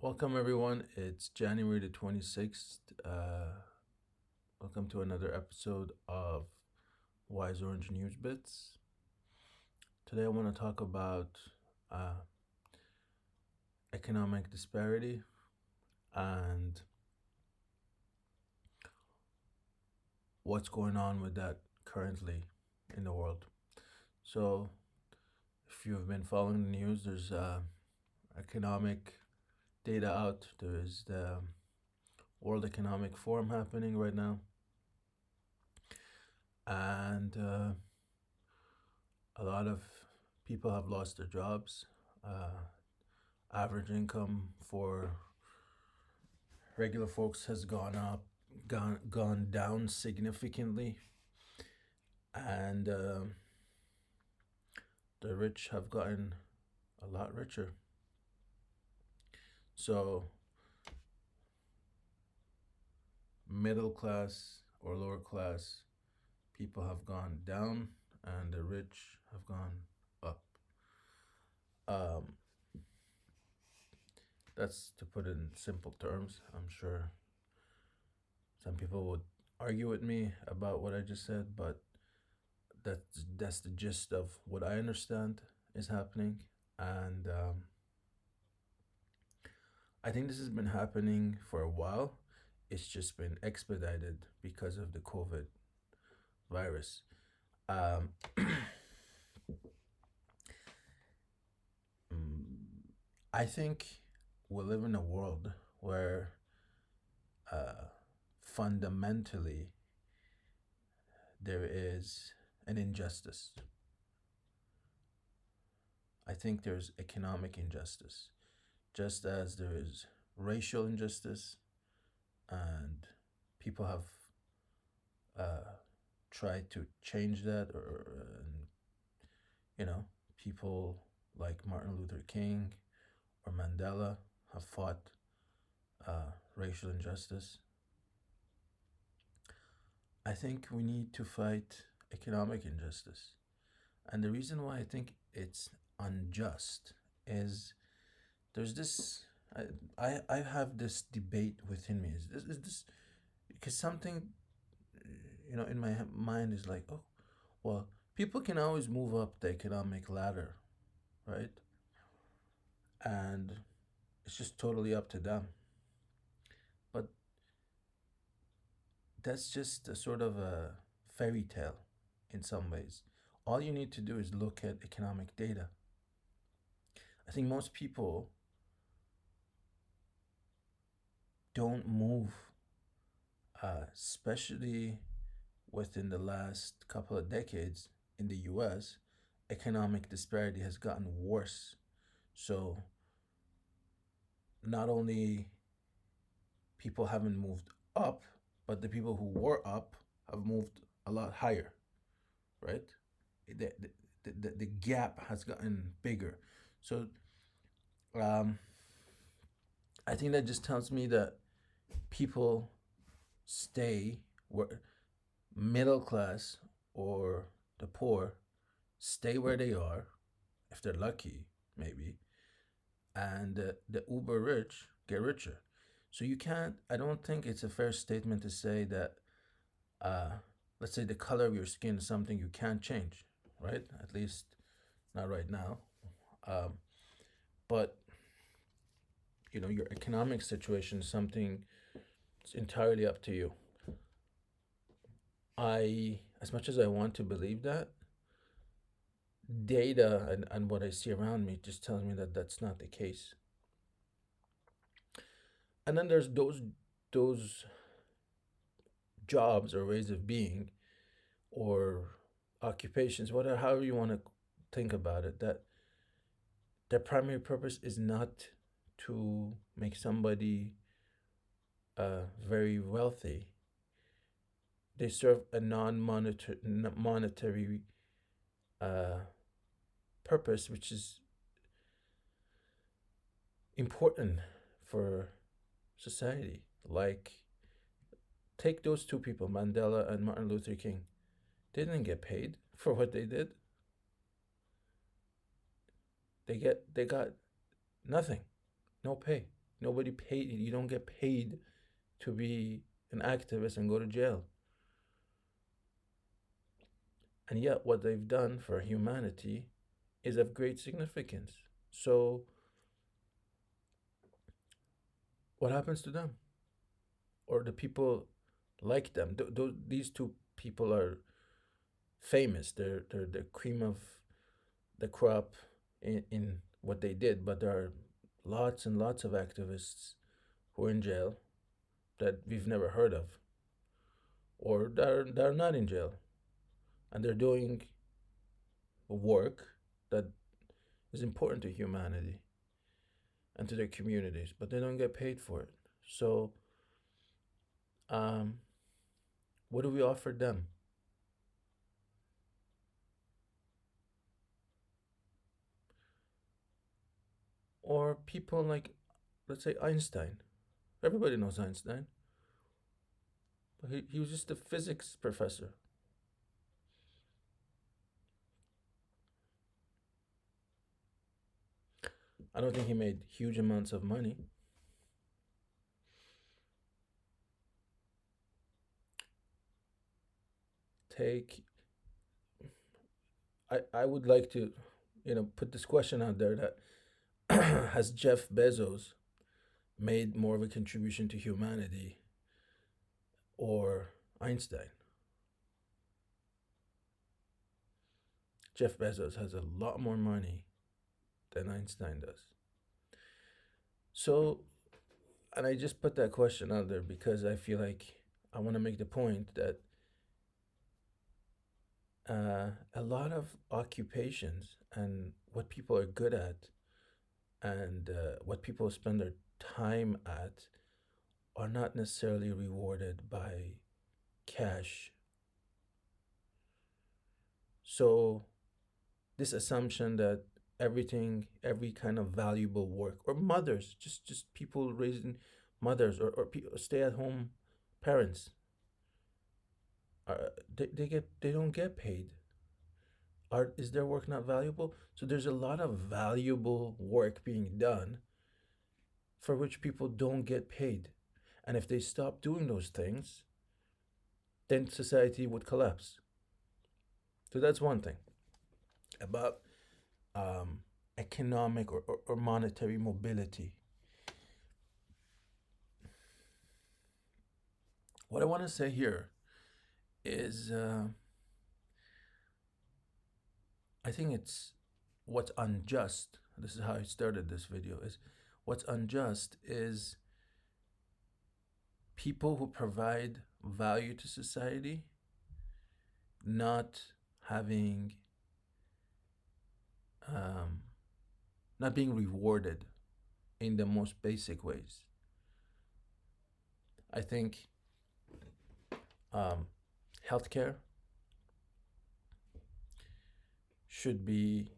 Welcome, everyone. It's January the 26th. Welcome to another episode of Wise Orange News Bits. Today, I want to talk about uh, economic disparity and what's going on with that currently in the world. So, if you've been following the news, there's economic data out. There is the World Economic Forum happening right now. And a lot of people have lost their jobs. Average income for regular folks has gone down significantly, and the rich have gotten a lot richer. So, middle class or lower class people have gone down, and the rich have gone up. Um, that's to put it in simple terms. I'm sure some people would argue with me about what I just said, but that's the gist of what I understand is happening, and I think this has been happening for a while. It's just been expedited because of the COVID virus. Um, I think we live in a world where uh, fundamentally there is an injustice. I think there's economic injustice, just as there is racial injustice, and people have uh, tried to change that, or you know, people like Martin Luther King or Mandela have fought racial injustice. I think we need to fight economic injustice. And the reason why I think it's unjust is there's this I have this debate within me. Is this because something in my mind is like, oh, well, people can always move up the economic ladder, right? And it's just totally up to them. But that's just a sort of a fairy tale in some ways. All you need to do is look at economic data. I think most people don't move, especially within the last couple of decades in the US. Economic disparity has gotten worse. So not only people haven't moved up, but the people who were up have moved a lot higher, right? The gap has gotten bigger. So um, I think that just tells me that people stay where middle class or the poor stay where they are, if they're lucky, maybe, and the uber rich get richer. So you can't, I don't think it's a fair statement to say that, uh, let's say the color of your skin is something you can't change, right? At least not right now. Um, but, your economic situation is something, it's entirely up to you. As much as I want to believe that, data and what I see around me just tells me that that's not the case. And then there's those jobs or ways of being or occupations, whatever, however you want to think about it, that their primary purpose is not to make somebody very wealthy. They serve a non-monetary uh, purpose, which is important for society. Like, take those two people, Mandela and Martin Luther King. They didn't get paid for what they did. They got nothing, no pay, Nobody paid. You don't get paid to be an activist and go to jail. And yet, what they've done for humanity is of great significance. So, what happens to them? Or the people like them? These two people are famous. They're the cream of the crop in what they did, but there are lots and lots of activists who are in jail that we've never heard of, or that are not in jail, and they're doing work that is important to humanity and to their communities, but they don't get paid for it. So, um, what do we offer them? Or people like, let's say, Einstein. Everybody knows Einstein, but he was just a physics professor. I don't think he made huge amounts of money. Take, I would like to, put this question out there that has Jeff Bezos made more of a contribution to humanity or Einstein? Jeff Bezos has a lot more money than Einstein does. So, and I just put that question out there because I feel like I want to make the point that a lot of occupations and what people are good at and what people spend their time at are not necessarily rewarded by cash. So, this assumption that every kind of valuable work, or mothers, just people raising mothers or stay at home parents, they don't get paid. Is their work not valuable? So there's a lot of valuable work being done for which people don't get paid. And if they stop doing those things, then society would collapse. So that's one thing about um, economic or monetary mobility. What I want to say here is I think it's what's unjust. This is how I started this video. Is what's unjust is people who provide value to society not having um, not being rewarded in the most basic ways. I think healthcare should be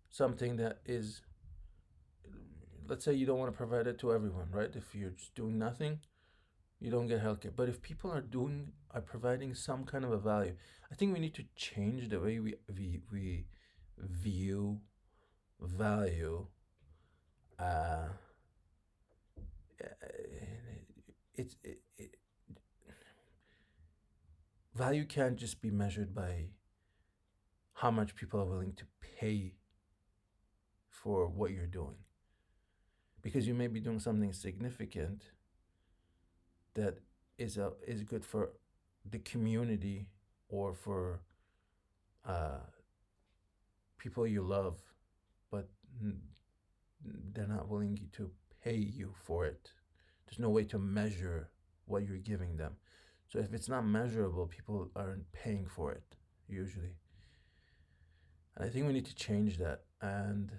something that is, let's say you don't want to provide it to everyone, right? If you're just doing nothing, you don't get healthcare. But if people are providing some kind of a value, I think we need to change the way we view value. Uh, it's it, value can't just be measured by how much people are willing to pay for what you're doing, because you may be doing something significant that is good for the community or for uh, people you love, but they're not willing to pay you for it. There's no way to measure what you're giving them. So if it's not measurable, people aren't paying for it usually. And I think we need to change that. And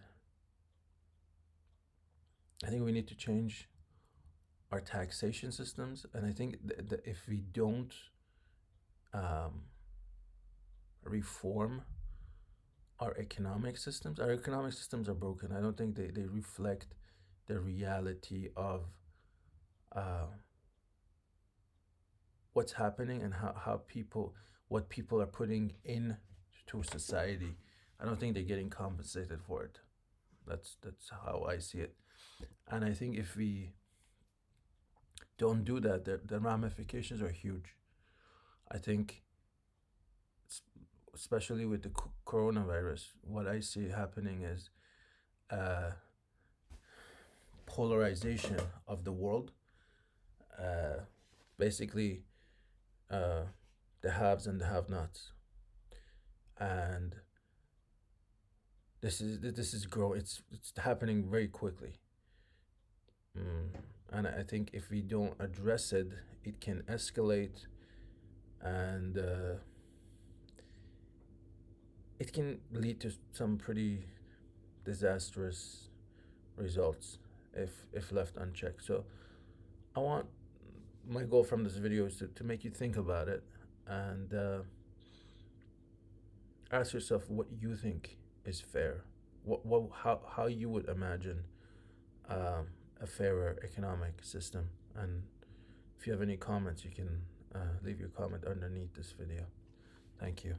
I think we need to change our taxation systems. And I think that if we don't reform our economic systems are broken. I don't think they reflect the reality of uh, what's happening and what people are putting in to society. I don't think they're getting compensated for it. That's how I see it. And I think if we don't do that, the ramifications are huge. I think, s- especially with the coronavirus, what I see happening is uh, polarization of the world. Uh, Basically, uh, the haves and the have-nots, and this is grow. It's happening very quickly. And I think if we don't address it, it can escalate, and it can lead to some pretty disastrous results if left unchecked. So I want my goal from this video is to make you think about it and ask yourself what you think is fair. What how you would imagine um, a fairer economic system. And if you have any comments, you can leave your comment underneath this video. Thank you.